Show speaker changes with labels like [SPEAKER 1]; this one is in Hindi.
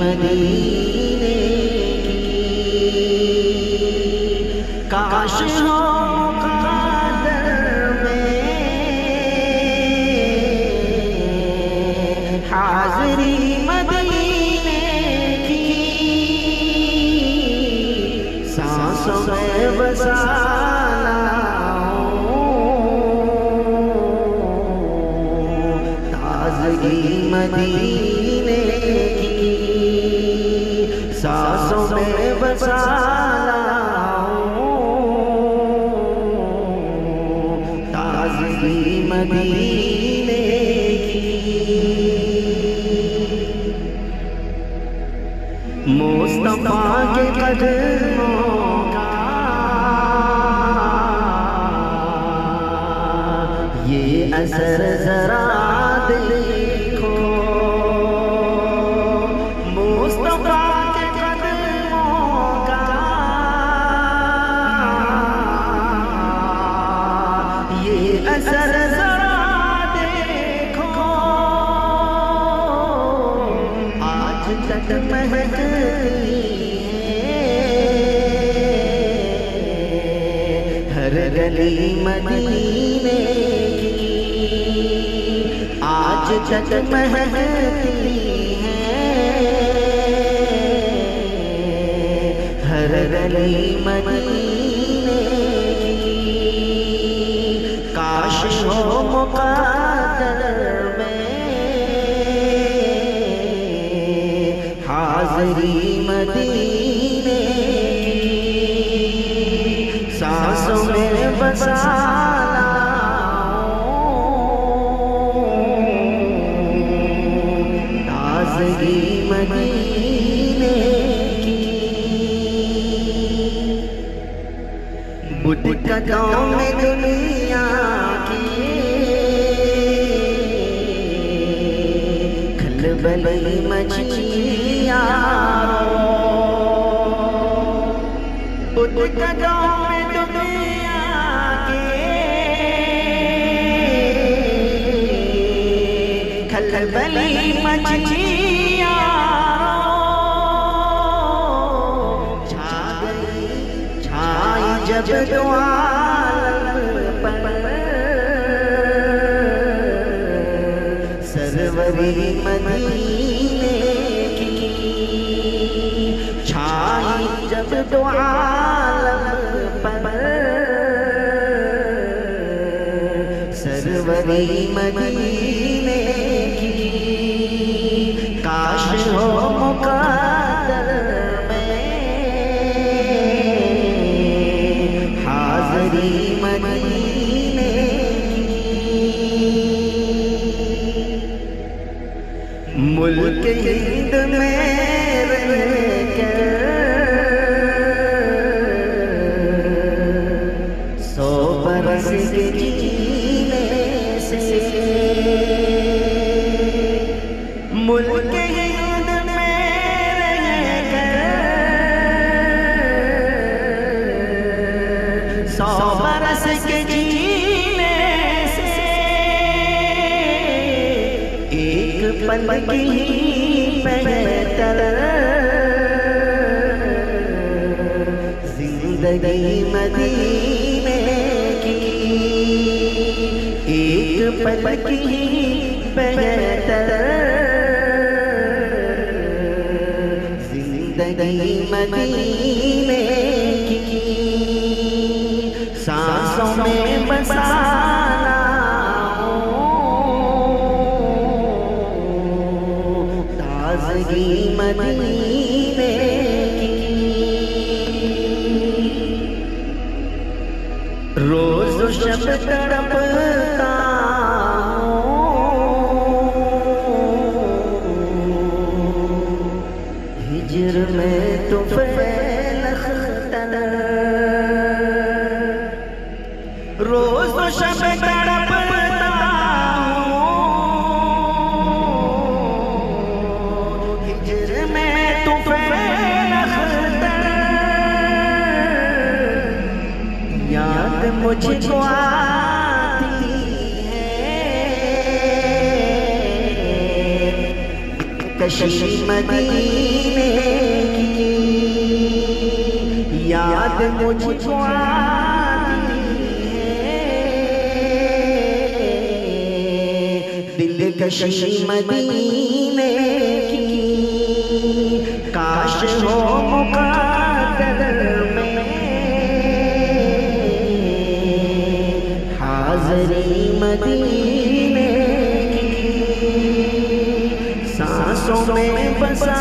[SPEAKER 1] मदीने की। काश हो मुक़द्दर में हाज़री मदीने की। सांसों में बसाना ताज़गी मदीने की। सांसों में बसाना ताज़गी मदीने की। मुस्तफा के कदमों का ये असर जरा देखो। मुस्तफा के कदमों का ये असर जरा देखो। आज तक महकती हर गली मदीने की। आज तक महकती हर गली मदीने की। काश हो मुक़द्दर में हाज़री मदीने की। सांसों में बसाना ताज़गी मदीने की। बुद्ध कदमों में दुनिया की खलबली मचिया। बुद्ध कदमों में दुनिया की खलबली मचिया। छाई जब दो आलम पर सरवरी मदीने की। छाई जब दो आलम पर सरवरी मदीने की। काश हो मुक़द्दर में हाज़री मदीने की। मुल्क हिंद में रहकर 100 बरस के जीने से। मुल्क हिंद में रहकर 100 बरस के जीने से एक पल की बेहतर जिंदगी मदीने की। एक पल की बेहतर जिंदगी मदीने की। सांसों में बसाना ताज़गी मदीने की। रोज़ शब तड़पता हिज्र में तो फैल अख्तर। रोज़ शब तड़पता हिज्र में तो फैल अख्तर। याद मुझको आती है कशी मदीने मुझको आती है दिलकशी मदीने की, काश हो मुक़द्दर में हाज़री मदीने की, सांसों में बसा